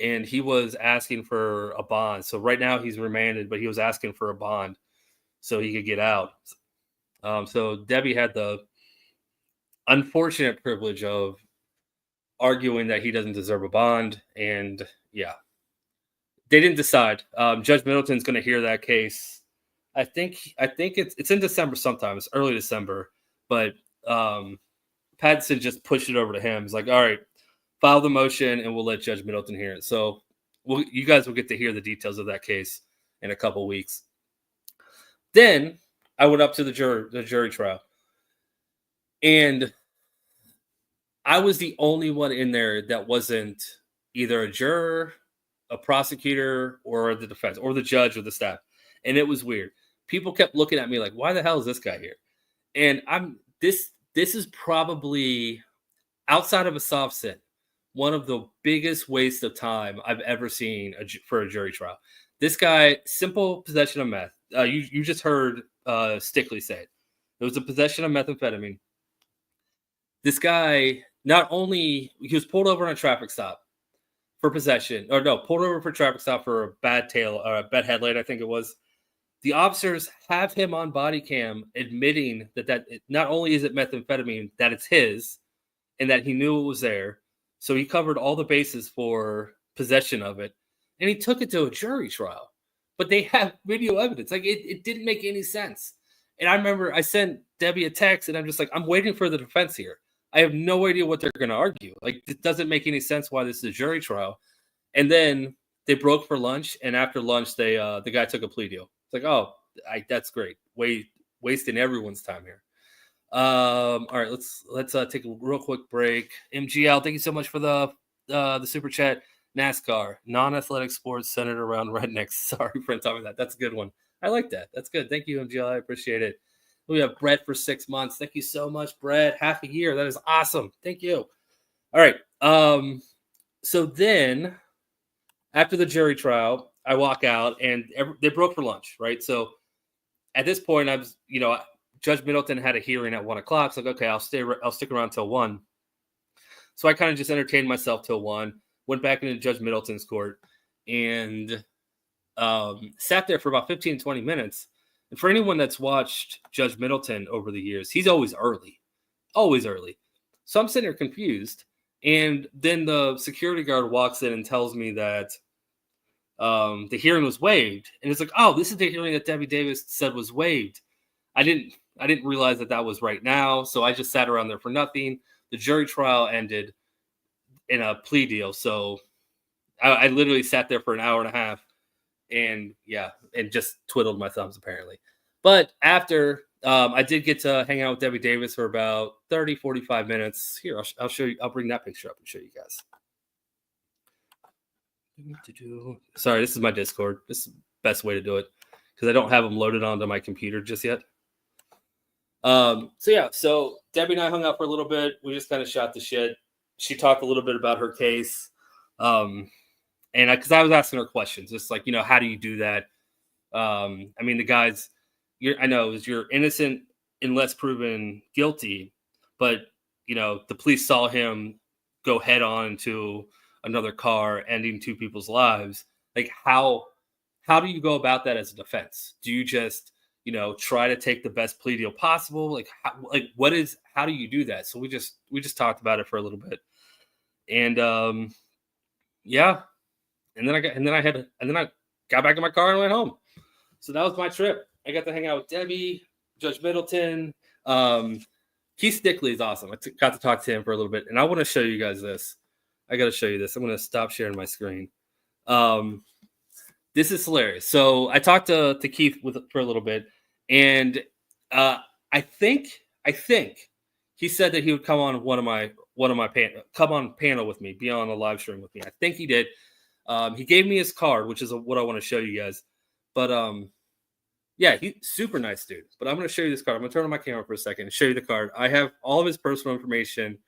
And he was asking for a bond. So right now he's remanded, but he was asking for a bond so he could get out. So Debbie had the unfortunate privilege of arguing that he doesn't deserve a bond. And yeah, they didn't decide. Judge Middleton's going to hear that case. I think it's in December sometime. It's early December, but Pattinson just pushed it over to him. He's like, all right, file the motion and we'll let Judge Middleton hear it. So you guys will get to hear the details of that case in a couple weeks. Then I went up to the jury trial, and I was the only one in there that wasn't either a juror, a prosecutor, or the defense, or the judge or the staff. And it was weird. People kept looking at me like, why the hell is this guy here? And this is probably, outside of a soft sit, one of the biggest wastes of time I've ever seen for a jury trial. This guy, simple possession of meth. You just heard Stickley say it. It was a possession of methamphetamine. This guy, not only, he was pulled over on a traffic stop for possession, pulled over for traffic stop for a bad headlight, I think it was. The officers have him on body cam admitting that not only is it methamphetamine, that it's his, and that he knew it was there. So he covered all the bases for possession of it, and he took it to a jury trial. But they have video evidence. Like, it didn't make any sense. And I remember I sent Debbie a text, and I'm just like, I'm waiting for the defense here. I have no idea what they're going to argue. Like, it doesn't make any sense why this is a jury trial. And then they broke for lunch, and after lunch, the guy took a plea deal. It's like, oh, that's great. Wasting everyone's time here. All right, let's take a real quick break. MGL, thank you so much for the super chat. NASCAR, non-athletic sports centered around rednecks. Sorry for telling me that. That's a good one. I like that. That's good. Thank you, MGL. I appreciate it. We have Brett for 6 months. Thank you so much, Brett. Half a year. That is awesome. Thank you. All right. So then after the jury trial, I walk out and they broke for lunch, right? So at this point, I was, Judge Middleton had a hearing at 1 o'clock. So like, okay, I'll stick around till 1. So I kind of just entertained myself till 1, went back into Judge Middleton's court, and sat there for about 15, 20 minutes. And for anyone that's watched Judge Middleton over the years, he's always early. So I'm sitting there confused. And then the security guard walks in and tells me that the hearing was waived. And it's like, oh, this is the hearing that Debbie Davis said was waived. I didn't realize that was right now. So I just sat around there for nothing. The jury trial ended in a plea deal. So I literally sat there for an hour and a half and just twiddled my thumbs apparently. But after I did get to hang out with Debbie Davis for about 30, 45 minutes. Here, I'll show you. I'll bring that picture up and show you guys. Sorry, this is my Discord. This is the best way to do it because I don't have them loaded onto my computer just yet. So Debbie and I hung out for a little bit. We just kind of shot the shit. She talked a little bit about her case. And because I was asking her questions, just like, how do you do that? I mean, the guys, you're innocent unless proven guilty, but, the police saw him go head on into another car, ending 2 people's lives. Like, how do you go about that as a defense? Do you just, try to take the best plea deal possible? Like, how do you do that? So we just talked about it for a little bit. And, And then I got back in my car and went home. So that was my trip. I got to hang out with Debbie, Judge Middleton. Keith Stickley is awesome. I got to talk to him for a little bit. And I want to show you guys this. I got to show you this. I'm going to stop sharing my screen. This is hilarious. So I talked to Keith for a little bit. And I think he said that he would come on one of my panel with me, be on a live stream with me. I think he did. He gave me his card, which is what I want to show you guys. But Yeah, he's super nice dude. But I'm going to show you this card. I'm going to turn on my camera for a second and show you the card. I have all of his personal information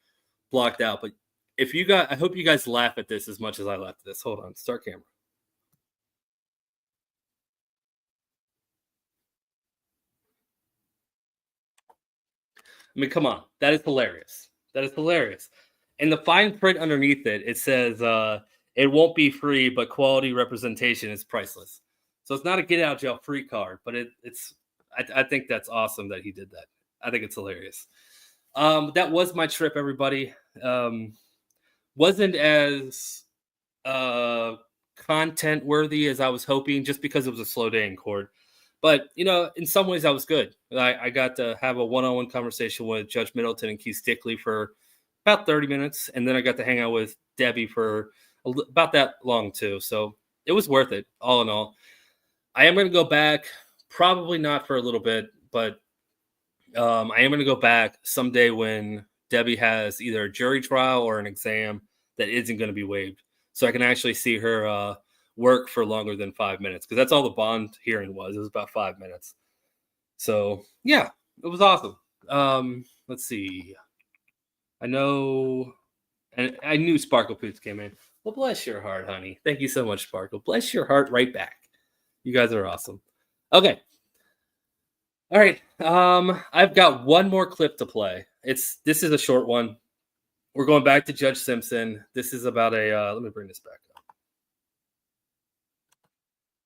blocked out. But if you got, I hope you guys laugh at this as much as I laughed at this. Hold on, start camera. I mean, come on. That is hilarious. That is hilarious. And the fine print underneath it, it says, it won't be free, but quality representation is priceless. So it's not a get out jail free card, but I think that's awesome that he did that. I think it's hilarious. That was my trip, everybody. Wasn't as content worthy as I was hoping, just because it was a slow day in court. But, you know, in some ways I was good. I got to have a one-on-one conversation with Judge Middleton and Keith Stickley for about 30 minutes. And then I got to hang out with Debbie for about that long too. So it was worth it, all in all. I am going to go back, probably not for a little bit, but I am going to go back someday when Debbie has either a jury trial or an exam that isn't going to be waived. So I can actually see her work for longer than 5 minutes, because that's all the bond hearing was. It was about 5 minutes. So yeah, it was awesome. Let's see. I know, and I knew Sparkle Poots came in. Well, bless your heart, honey. Thank you so much, Sparkle. Bless your heart right back. You guys are awesome. Okay. All right. I've got one more clip to play. This is a short one. We're going back to Judge Simpson. This is about let me bring this back up.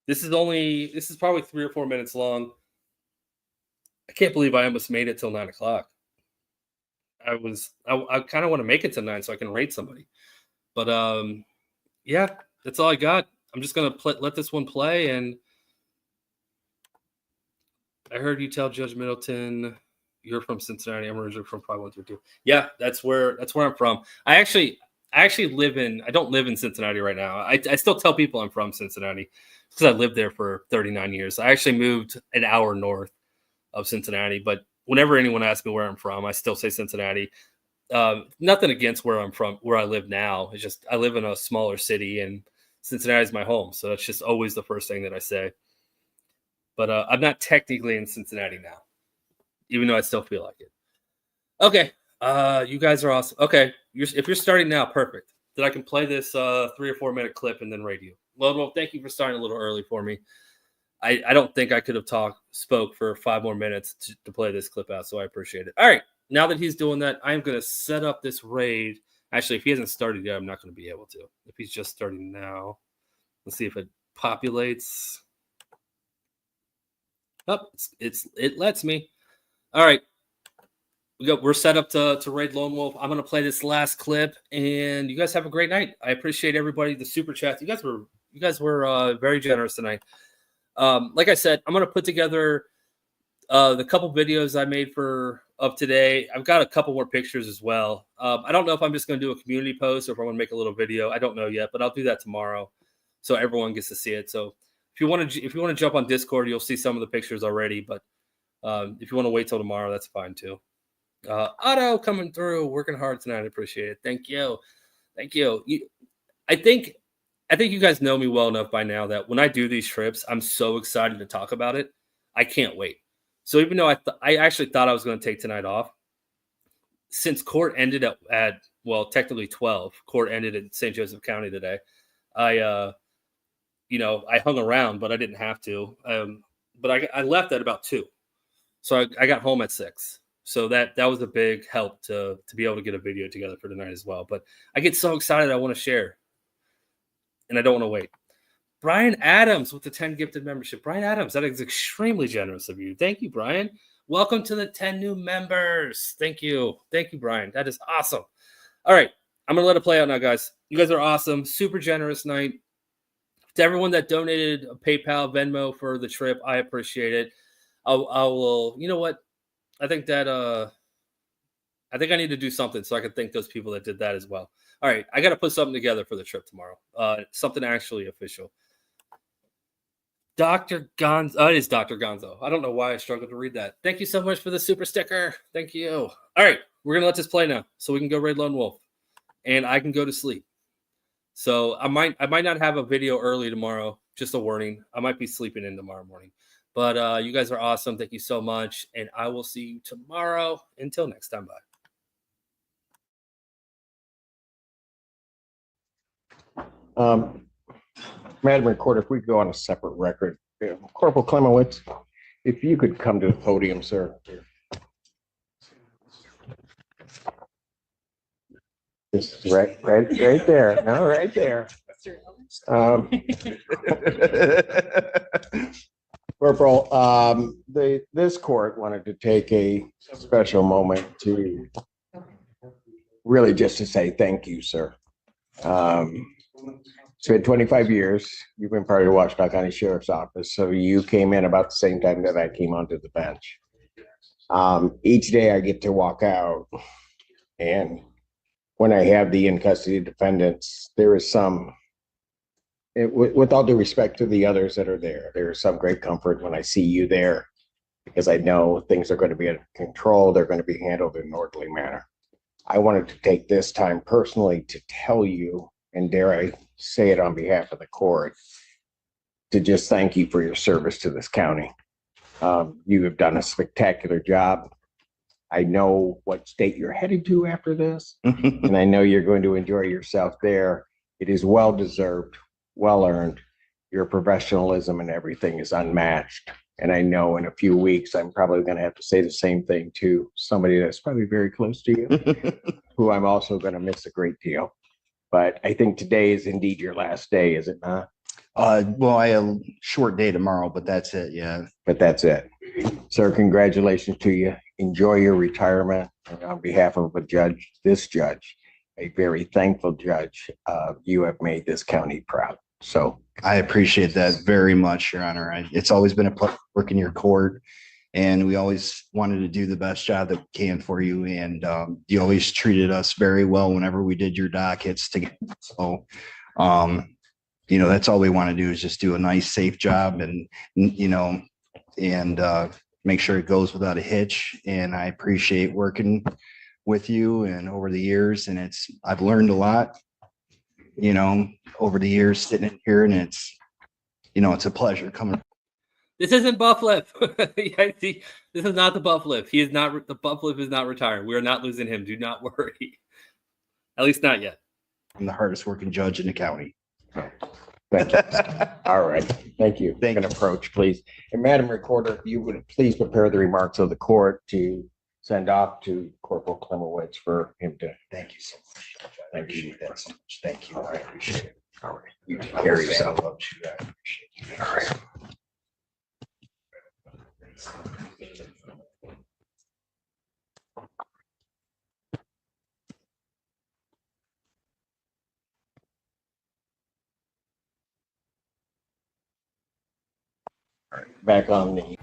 This is probably 3 or 4 minutes long. I can't believe I almost made it till 9 o'clock. I kind of want to make it to 9 so I can rate somebody. But yeah, that's all I got. I'm just going to let this one play. And I heard you tell Judge Middleton you're from Cincinnati. I'm originally from 5132. Yeah, that's where I'm from. I actually I don't live in Cincinnati right now. I still tell people I'm from Cincinnati because I lived there for 39 years. I actually moved an hour north of Cincinnati, but whenever anyone asks me where I'm from, I still say Cincinnati. Nothing against where I'm from, where I live now. It's just I live in a smaller city, and Cincinnati is my home, so that's just always the first thing that I say. But I'm not technically in Cincinnati now, even though I still feel like it. Okay, you guys are awesome. Okay, if you're starting now, perfect. Then I can play this 3 or 4 minute clip and then rate you. Well, thank you for starting a little early for me. I don't think I could have spoke for 5 more minutes to play this clip out, so I appreciate it. All right, now that he's doing that, I'm going to set up this raid. Actually, if he hasn't started yet, I'm not going to be able to. If he's just starting now, let's see if it populates. Oh, it lets me. All right, we're set up to raid Lone Wolf. I'm going to play this last clip, and you guys have a great night. I appreciate everybody, the super chat. You guys were very generous tonight. Like I said, I'm going to put together the couple videos I made of today. I've got a couple more pictures as well. I don't know if I'm just going to do a community post or if I'm going to make a little video. I don't know yet, but I'll do that tomorrow so everyone gets to see it. So if you want to jump on Discord, you'll see some of the pictures already. But if you want to wait till tomorrow, that's fine too. Otto coming through, working hard tonight. I appreciate it. Thank you. I think you guys know me well enough by now that when I do these trips, I'm so excited to talk about it. I can't wait. So even though I actually thought I was going to take tonight off, since court ended at technically 12, court ended in St. Joseph County today. I hung around, but I didn't have to. But I left at about 2, so I got home at 6. So that was a big help to be able to get a video together for tonight as well. But I get so excited, I want to share. And I don't want to wait. Brian Adams with the 10 gifted membership. Brian Adams, that is extremely generous of you. Thank you, Brian. Welcome to the 10 new members. Thank you. Thank you, Brian. That is awesome. All right. I'm going to let it play out now, guys. You guys are awesome. Super generous night. To everyone that donated a PayPal, Venmo for the trip, I appreciate it. I will, you know what? I think I need to do something so I can thank those people that did that as well. All right, I got to put something together for the trip tomorrow. Something actually official. Dr. Gonzo. It is Dr. Gonzo. I don't know why I struggled to read that. Thank you so much for the super sticker. Thank you. All right, we're going to let this play now so we can go raid Lone Wolf. And I can go to sleep. So I might not have a video early tomorrow. Just a warning. I might be sleeping in tomorrow morning. But you guys are awesome. Thank you so much. And I will see you tomorrow. Until next time, bye. Madam Recorder, if we go on a separate record, Corporal Klemowitz, if you could come to the podium, sir. This is right there. No, right there. Corporal, this court wanted to take a special moment to really just to say thank you, sir. It's been 25 years. You've been part of the Washington County Sheriff's Office, so you came in about the same time that I came onto the bench. Each day I get to walk out, and when I have the in custody defendants, there is some, with all due respect to the others that are there is some great comfort when I see you there, because I know things are going to be under control. They're going to be handled in an orderly manner. I wanted to take this time personally to tell you, and dare I say it on behalf of the court, to just thank you for your service to this county. You have done a spectacular job. I know what state you're headed to after this, and I know you're going to enjoy yourself there. It is well-deserved, well-earned. Your professionalism and everything is unmatched. And I know in a few weeks, I'm probably going to have to say the same thing to somebody that's probably very close to you, who I'm also going to miss a great deal. But I think today is indeed your last day, is it not? Well, I have a short day tomorrow, but that's it. Yeah. But that's it. Sir, congratulations to you. Enjoy your retirement. And on behalf of this judge, a very thankful judge, you have made this county proud. So I appreciate that very much, Your Honor. It's always been a pleasure working your court, and we always wanted to do the best job that we can for you. And you always treated us very well whenever we did your dockets together. So, that's all we want to do is just do a nice, safe job, and make sure it goes without a hitch. And I appreciate working with you and over the years, and I've learned a lot, over the years sitting in here, and it's a pleasure coming. This isn't Buff Lip. This is not the Buff Lip. He is not, the Buff Lip is not retiring. We are not losing him. Do not worry. At least not yet. I'm the hardest working judge in the county. Thank you. All right. Thank you. Thank you. An approach, please. And Madam Recorder, if you would please prepare the remarks of the court to send off to Corporal Klemowitz for him to. Thank you so much. I appreciate that so much. Thank you. I appreciate it. All right. You take care of yourself. I appreciate it. All right. All right. Back on the